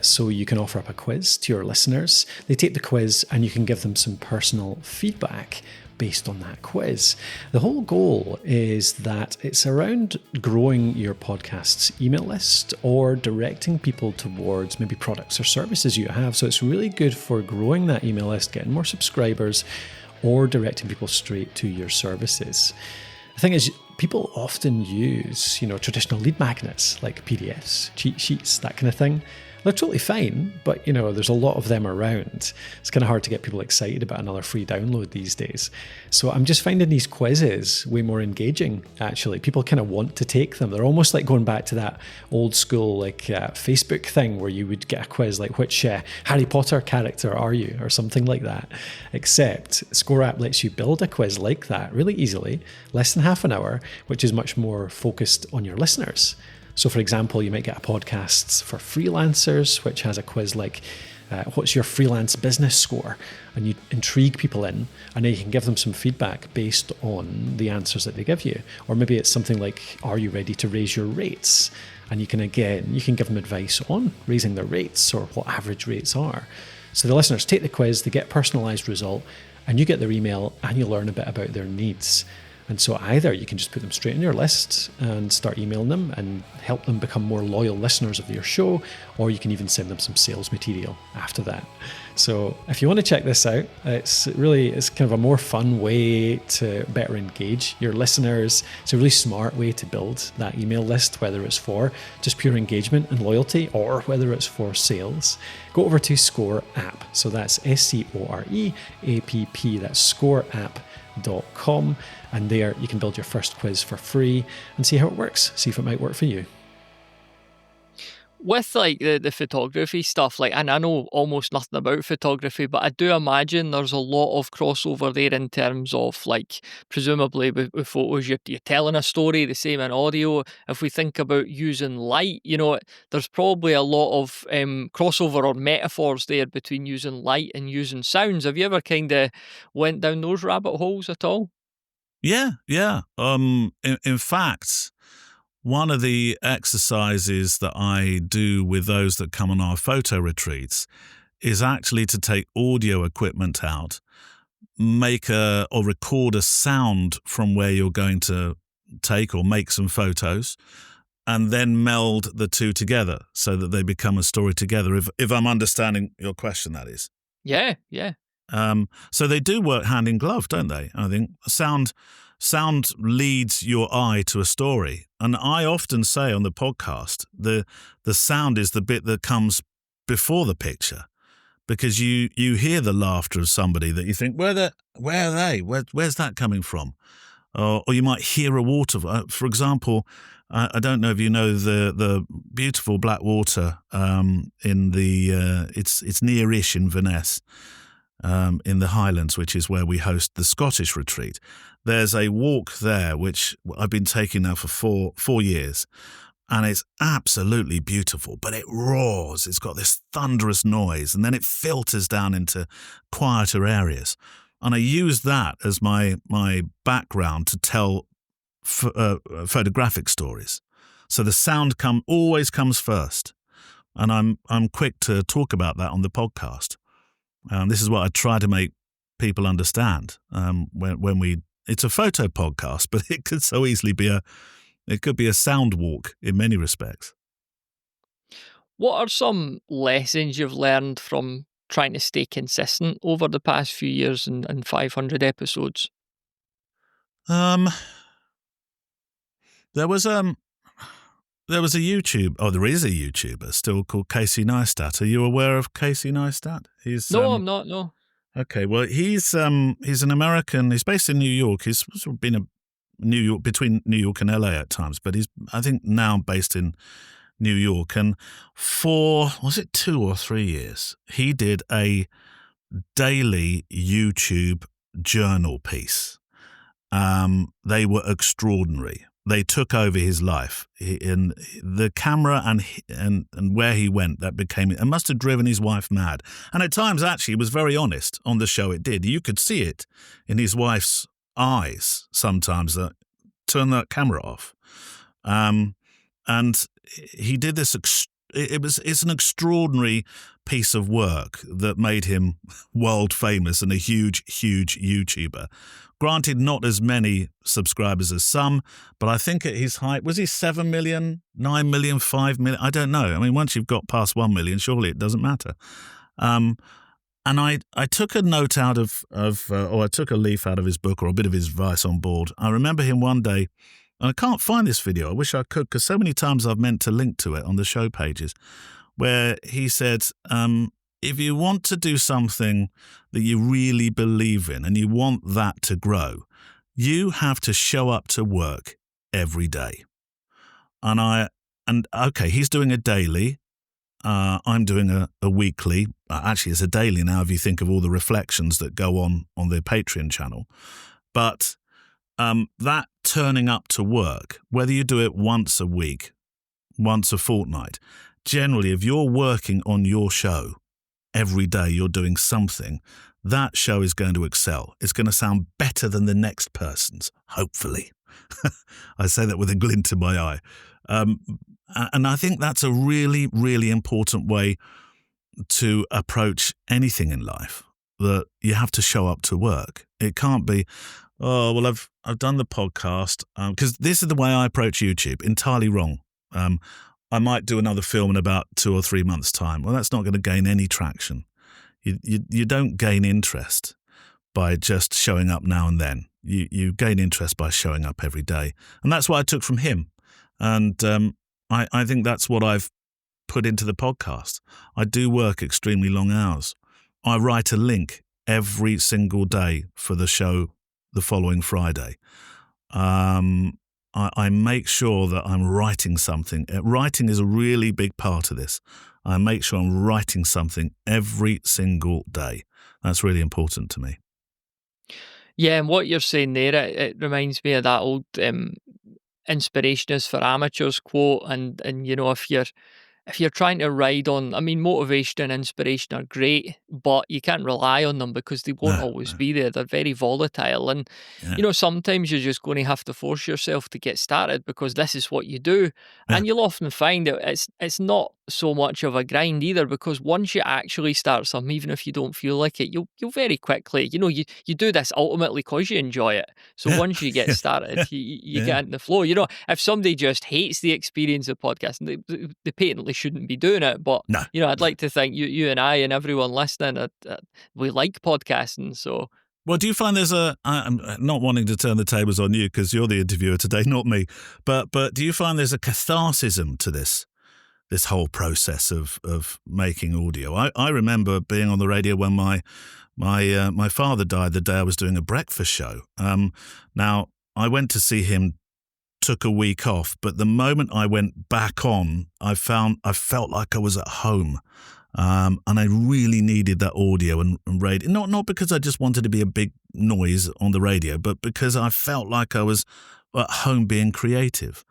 So you can offer up a quiz to your listeners. They take the quiz and you can give them some personal feedback based on that quiz. The whole goal is that it's around growing your podcast's email list or directing people towards maybe products or services you have. So it's really good for growing that email list, getting more subscribers, or directing people straight to your services. The thing is, people often use, traditional lead magnets like PDFs, cheat sheets, that kind of thing. They're totally fine, but there's a lot of them around. It's kind of hard to get people excited about another free download these days. So I'm just finding these quizzes way more engaging, actually. People kind of want to take them. They're almost like going back to that old school Facebook thing where you would get a quiz like, which Harry Potter character are you? Or something like that. Except Score App lets you build a quiz like that really easily, less than half an hour, which is much more focused on your listeners. So for example, you might get a podcast for freelancers, which has a quiz like, what's your freelance business score? And you intrigue people in, and then you can give them some feedback based on the answers that they give you. Or maybe it's something like, are you ready to raise your rates? And you can give them advice on raising their rates or what average rates are. So the listeners take the quiz, they get a personalized result, and you get their email and you learn a bit about their needs. And so either you can just put them straight in your list and start emailing them and help them become more loyal listeners of your show, or you can even send them some sales material after that. So if you want to check this out, it's kind of a more fun way to better engage your listeners. It's a really smart way to build that email list, whether it's for just pure engagement and loyalty or whether it's for sales. Go over to Score App. So that's SCOREAPP, that's scoreapp.com. And there you can build your first quiz for free and see how it works, see if it might work for you. With like the photography stuff, like, and I know almost nothing about photography, but I do imagine there's a lot of crossover there in terms of, like, presumably with photos, you're telling a story, the same in audio. If we think about using light, there's probably a lot of crossover or metaphors there between using light and using sounds. Have you ever kind of went down those rabbit holes at all? Yeah. In fact, one of the exercises that I do with those that come on our photo retreats is actually to take audio equipment out, make or record a sound from where you're going to take or make some photos, and then meld the two together so that they become a story together. If I'm understanding your question, that is. Yeah. So they do work hand in glove, don't they? I think sound leads your eye to a story. And I often say on the podcast, the sound is the bit that comes before the picture, because you hear the laughter of somebody that you think, where are they? Where's that coming from? Or you might hear a water. For example, I don't know if you know the beautiful black water in the it's near-ish in Venice. In the Highlands, which is where we host the Scottish retreat. There's a walk there, which I've been taking now for four years, and it's absolutely beautiful, but it roars. It's got this thunderous noise, and then it filters down into quieter areas. And I use that as my background to tell photographic stories. So the sound always comes first, and I'm quick to talk about that on the podcast. This is what I try to make people understand when it's a photo podcast, but it could so easily be a sound walk in many respects. What are some lessons you've learned from trying to stay consistent over the past few years and 500 episodes? There was a YouTuber still called Casey Neistat. Are you aware of Casey Neistat? No, I'm not. No. Okay, well, he's an American. He's based in New York. He's sort of been between New York and LA at times, but he's, I think, now based in New York. And for, was it 2 or 3 years, he did a daily YouTube journal piece. They were extraordinary. They took over his life. In the camera and where he went, it must have driven his wife mad. And at times, actually, he was very honest on the show. It did. You could see it in his wife's eyes sometimes, that turn that camera off. And he did this. It's an extraordinary piece of work that made him world famous and a huge, huge YouTuber. Granted, not as many subscribers as some, but I think at his height, was he 7 million, 9 million, 5 million? I don't know. I mean, once you've got past 1 million, surely it doesn't matter. And I took a note out or I took a leaf out of his book or a bit of his advice on board. I remember him one day, and I can't find this video. I wish I could, because so many times I've meant to link to it on the show pages, where he said, if you want to do something that you really believe in and you want that to grow, you have to show up to work every day. Okay, he's doing a daily. I'm doing a weekly. Actually, it's a daily now if you think of all the reflections that go on the Patreon channel. But that turning up to work, whether you do it once a week, once a fortnight, generally, if you're working on your show every day, you're doing something, that show is going to excel. It's going to sound better than the next person's, hopefully. I say that with a glint in my eye. And I think that's a really, really important way to approach anything in life, that you have to show up to work. It can't be, Oh, well, I've done the podcast because this is the way I approach YouTube. Entirely wrong. I might do another film in about 2 or 3 months' time. Well, that's not going to gain any traction. You don't gain interest by just showing up now and then. You gain interest by showing up every day, and that's what I took from him. And I think that's what I've put into the podcast. I do work extremely long hours. I write a link every single day for the show the following Friday. I make sure that I'm writing something. Writing is a really big part of this. I make sure I'm writing something every single day. That's really important to me. Yeah, and what you're saying there, it reminds me of that old inspiration is for amateurs quote. And if you're trying to ride on, I mean, motivation and inspiration are great, but you can't rely on them because they won't always be there. They're very volatile. And, Yeah. sometimes you're just going to have to force yourself to get started because this is what you do. Yeah. And you'll often find that it's not so much of a grind either, because once you actually start something, even if you don't feel like it, you'll very quickly, you do this ultimately because you enjoy it. So Yeah. once you get started, Yeah. you Yeah. get in the flow. If somebody just hates the experience of podcasting, they patently shouldn't be doing it. But No. I'd like to think you and I and everyone listening, we like podcasting. So Well, do you find I'm not wanting to turn the tables on you because you're the interviewer today, not me, but do you find there's a catharsism to this whole process of making audio? I remember being on the radio when my father died the day I was doing a breakfast show. Now, I went to see him, took a week off, but the moment I went back on, I felt like I was at home. And I really needed that audio and radio. Not because I just wanted to be a big noise on the radio, but because I felt like I was at home being creative.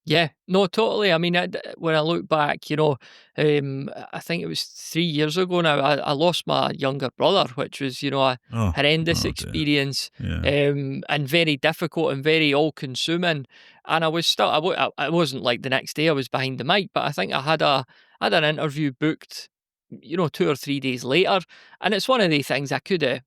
yeah, no, totally. I mean, when I look back, I think it was 3 years ago now, I lost my younger brother, which was, a Oh, horrendous oh dear. experience, Yeah. and very difficult and very all-consuming. And I was still, I wasn't like the next day I was behind the mic, but I think I had an interview booked, 2 or 3 days later, and it's one of the things I could have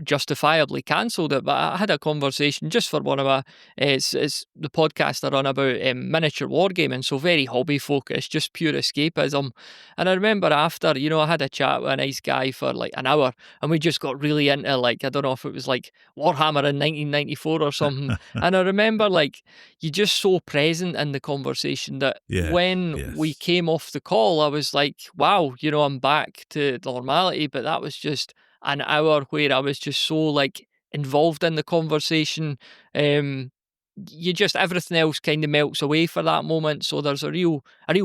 justifiably cancelled it, but I had a conversation just for one of my, it's the podcast I run about miniature wargaming, so very hobby focused, just pure escapism. And I remember after, I had a chat with a nice guy for like an hour, and we just got really into, like, I don't know if it was like Warhammer in 1994 or something. And I remember, like, you're just so present in the conversation that Yeah. when we Yes. came off the call, I was like, wow, I'm back to normality. But that was just an hour where I was just so, like, involved in the conversation. You just, everything else kind of melts away for that moment. So there's a real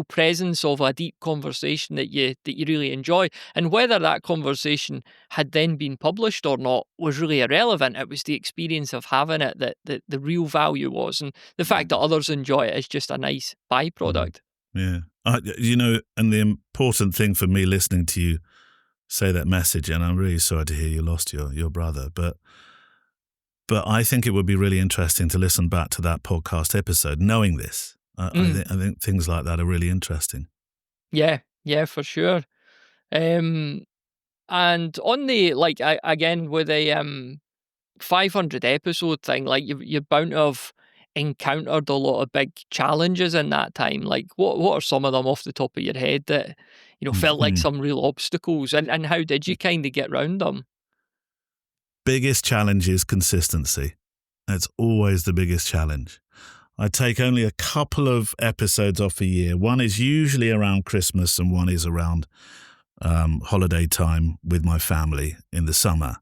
presence of a deep conversation that you really enjoy. And whether that conversation had then been published or not was really irrelevant. It was the experience of having it that the real value was, and the fact that others enjoy it is just a nice byproduct. Yeah. And the important thing for me listening to you say that message, and I'm really sorry to hear you lost your brother, but I think it would be really interesting to listen back to that podcast episode knowing this. I think things like that are really interesting. Yeah, for sure. And on the, like, again with a 500 episode thing, like, you're bound to have encountered a lot of big challenges in that time. Like, what are some of them off the top of your head that felt like some real obstacles, and how did you kind of get around them? Biggest challenge is consistency. That's always the biggest challenge. I take only a couple of episodes off a year. One is usually around Christmas and one is around holiday time with my family in the summer.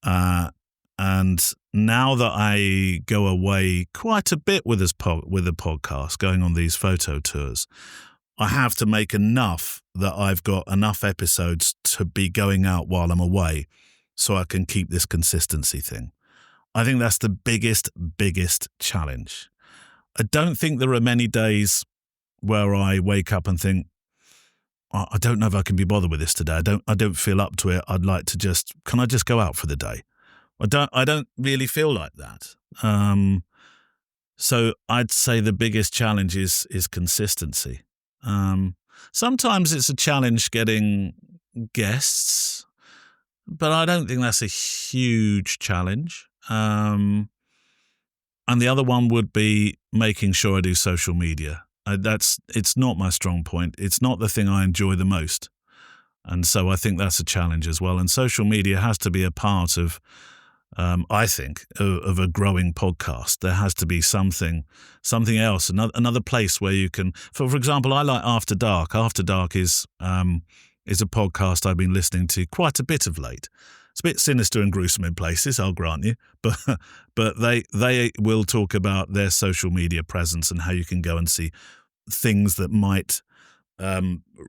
And now that I go away quite a bit with the podcast, going on these photo tours, I have to make enough that I've got enough episodes to be going out while I'm away so I can keep this consistency thing. I think that's the biggest challenge. I don't think there are many days where I wake up and think, I don't know if I can be bothered with this today. I don't feel up to it. I'd like to can I just go out for the day? I don't really feel like that. So I'd say the biggest challenge is consistency. Sometimes it's a challenge getting guests. but I don't think that's a huge challenge. And the other one would be making sure I do social media. It's not my strong point. It's not the thing I enjoy the most. And so I think that's a challenge as well. And social media has to be a part of, I think, of a growing podcast. There has to be something else, another place where you can, for example, I like After Dark. After Dark is a podcast I've been listening to quite a bit of late. It's a bit sinister and gruesome in places, I'll grant you, but they will talk about their social media presence and how you can go and see things that might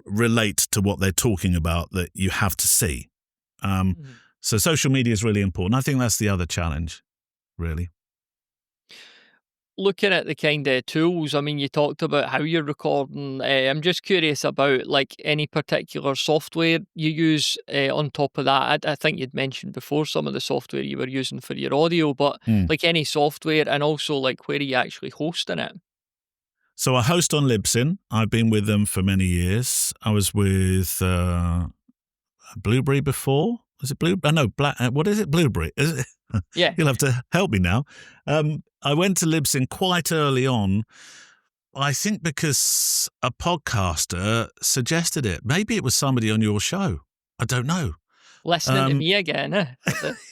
relate to what they're talking about that you have to see. So social media is really important. I think that's the other challenge, really. Looking at the kind of tools, I mean, you talked about how you're recording. I'm just curious about like any particular software you use on top of that. I think you'd mentioned before some of the software you were using for your audio, but like any software, and also like where are you actually hosting it? So I host on Libsyn. I've been with them for many years. I was with Blueberry before. Was it Blue? No, Black. What is it? Blueberry. Is it? Yeah. You'll have to help me now. I went to Libsyn quite early on, I think because a podcaster suggested it. Maybe it was somebody on your show. I don't know. Listening to me again,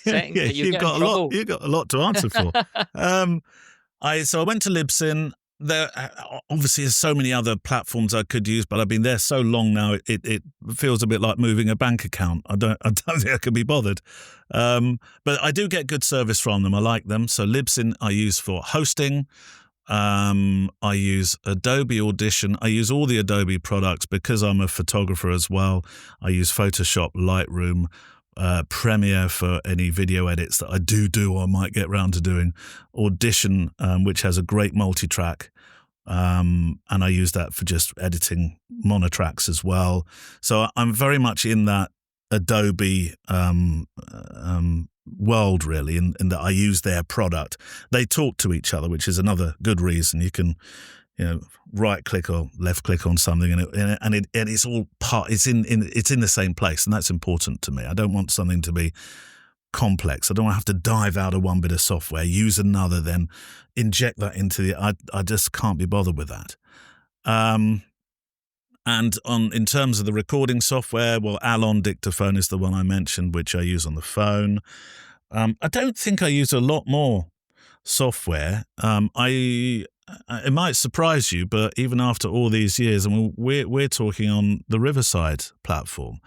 yeah, you've got a lot to answer for. So I went to Libsyn. There obviously there's so many other platforms I could use, but I've been there so long now. It feels a bit like moving a bank account. I don't think I could be bothered. But I do get good service from them. I like them. So Libsyn I use for hosting. I use Adobe Audition. I use all the Adobe products because I'm a photographer as well. I use Photoshop, Lightroom, Premiere for any video edits that I do or might get round to doing. Audition, which has a great multi-track. And I use that for just editing monotracks as well. So I'm very much in that Adobe world, really, in that I use their product. They talk to each other, which is another good reason. You can, right click or left click on something, and it's all part. It's in the same place, and that's important to me. I don't want something to be complex. I don't want to have to dive out of one bit of software, use another, then inject that into the. I just can't be bothered with that. And in terms of the recording software, well, Alon Dictaphone is the one I mentioned, which I use on the phone. I don't think I use a lot more software. It might surprise you, but even after all these years, I mean, we're talking on the Riverside platform,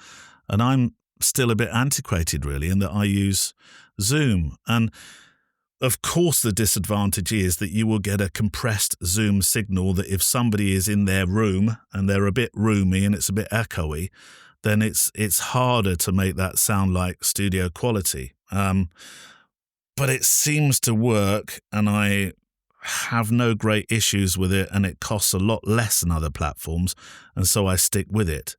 and I'm still a bit antiquated, really, in that I use Zoom. And of course, the disadvantage is that you will get a compressed Zoom signal that if somebody is in their room and they're a bit roomy and it's a bit echoey, then it's harder to make that sound like studio quality. But it seems to work, and I have no great issues with it, and it costs a lot less than other platforms, and so I stick with it.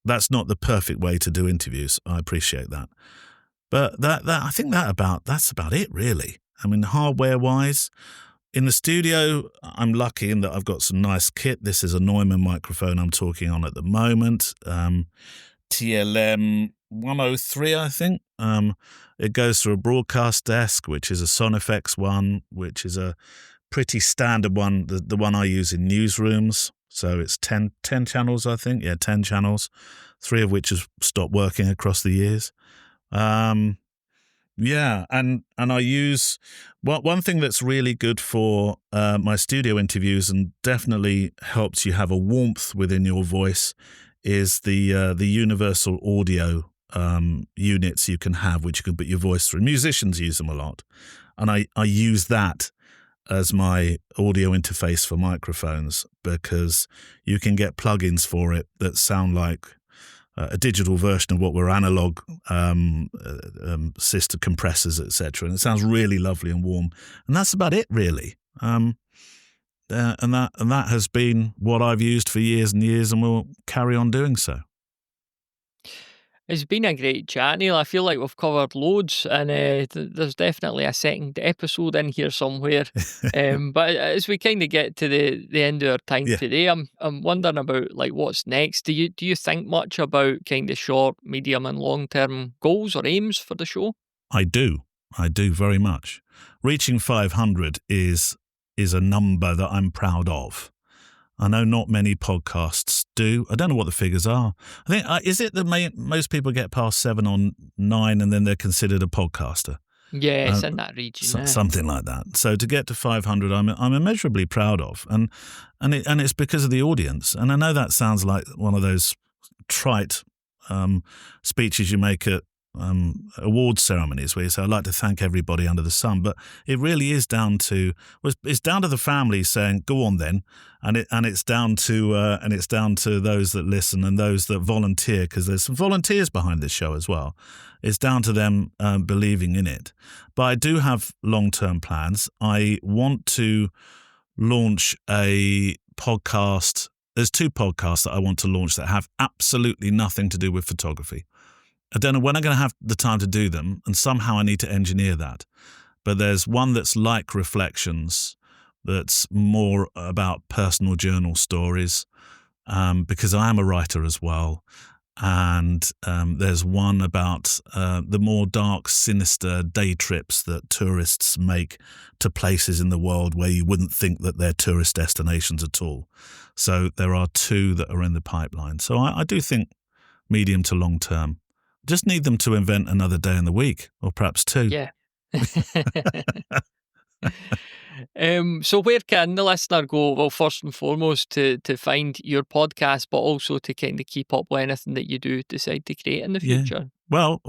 That's not the perfect way to do interviews. I appreciate that. But I think that's about it, really. I mean, hardware-wise, in the studio, I'm lucky in that I've got some nice kit. This is a Neumann microphone I'm talking on at the moment. TLM 103, I think. It goes through a broadcast desk, which is a Sonifex one, which is a pretty standard one, the one I use in newsrooms. So it's 10 channels, I think. Yeah, 10 channels, 3 of which have stopped working across the years. Yeah, and I use one thing that's really good for my studio interviews and definitely helps you have a warmth within your voice is the universal audio units you can have, which you can put your voice through. Musicians use them a lot, and I use that as my audio interface for microphones because you can get plugins for it that sound like a digital version of what were analog sister compressors, etc. And it sounds really lovely and warm. And that's about it, really. And that has been what I've used for years and years, and will carry on doing so. It's been a great chat, Neil. I feel like we've covered loads, and there's definitely a second episode in here somewhere. But as we kind of get to the end of our time today, I'm wondering about like what's next. Do you think much about kind of short, medium, and long term goals or aims for the show? I do very much. Reaching 500 is a number that I'm proud of. I know not many podcasts do. I don't know what the figures are. I think is it that most people get past 7 or 9 and then they're considered a podcaster? Yeah, it's in that region. Something like that. So to get to 500, I'm immeasurably proud of, and it's because of the audience. And I know that sounds like one of those trite speeches you make at awards ceremonies where you say, I'd like to thank everybody under the sun, but it really is down to the family saying, go on then, and it's down to those that listen and those that volunteer, because there's some volunteers behind this show as well. It's down to them believing in it. But I do have long-term plans. I want to launch a podcast. There's 2 podcasts that I want to launch that have absolutely nothing to do with photography. I don't know when I'm going to have the time to do them, and somehow I need to engineer that. But there's one that's like Reflections, that's more about personal journal stories, because I am a writer as well. And there's one about the more dark, sinister day trips that tourists make to places in the world where you wouldn't think that they're tourist destinations at all. So there are 2 that are in the pipeline. So I do think medium to long term. Just need them to invent another day in the week, or perhaps 2. Yeah. So where can the listener go? Well, first and foremost, to find your podcast, but also to kind of keep up with anything that you do decide to create in the future. Well,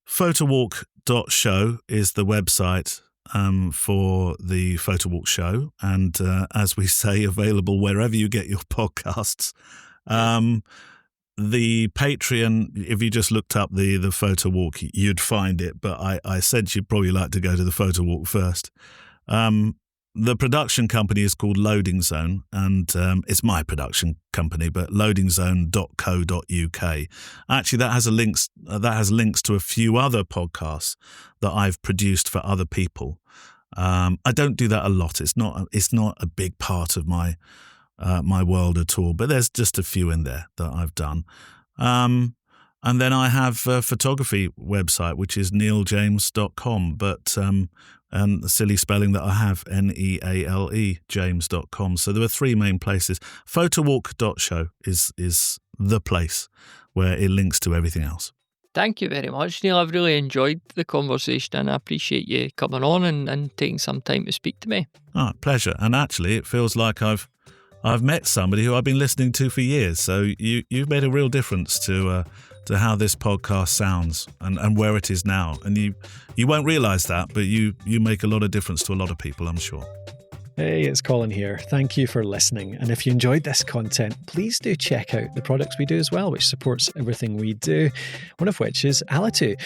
photowalk.show is the website for the Photowalk show, and as we say, available wherever you get your podcasts. The Patreon, if you just looked up the Photowalk, you'd find it. But I said you'd probably like to go to the Photowalk first. The production company is called Loading Zone, and it's my production company, but loadingzone.co.uk. Actually, that has links to a few other podcasts that I've produced for other people. I don't do that a lot. It's not a big part of my world at all, but there's just a few in there that I've done. And then I have a photography website, which is nealejames.com, but and the silly spelling that I have, Neale, james.com. So there are 3 main places. Photowalk.show is the place where it links to everything else. Thank you very much, Neale. I've really enjoyed the conversation, and I appreciate you coming on and taking some time to speak to me. Oh, pleasure. And actually, it feels like I've met somebody who I've been listening to for years. So you've made a real difference to how this podcast sounds and where it is now. And you won't realise that, but you make a lot of difference to a lot of people, I'm sure. Hey, it's Colin here. Thank you for listening. And if you enjoyed this content, please do check out the products we do as well, which supports everything we do. One of which is Alitu.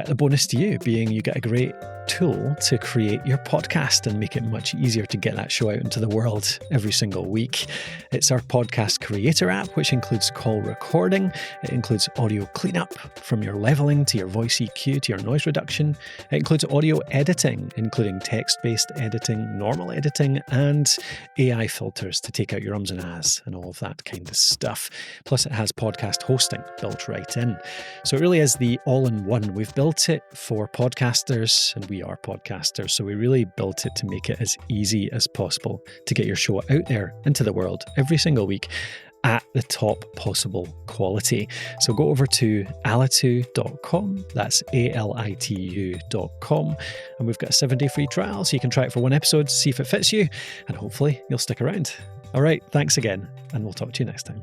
The bonus to you being you get a great tool to create your podcast and make it much easier to get that show out into the world every single week. It's our podcast creator app, which includes call recording. It includes audio cleanup, from your leveling to your voice EQ to your noise reduction. It includes audio editing, including text-based editing, normal editing, and AI filters to take out your ums and ahs and all of that kind of stuff. Plus, it has podcast hosting built right in. So it really is the all-in-one. We've built it for podcasters, and we are podcasters, so we really built it to make it as easy as possible to get your show out there into the world every single week at the top possible quality. So go over to alitu.com, that's alitu.com, and we've got a 7-day free trial, so you can try it for 1 episode, see if it fits you, and hopefully you'll stick around. All right, thanks again, and we'll talk to you next time.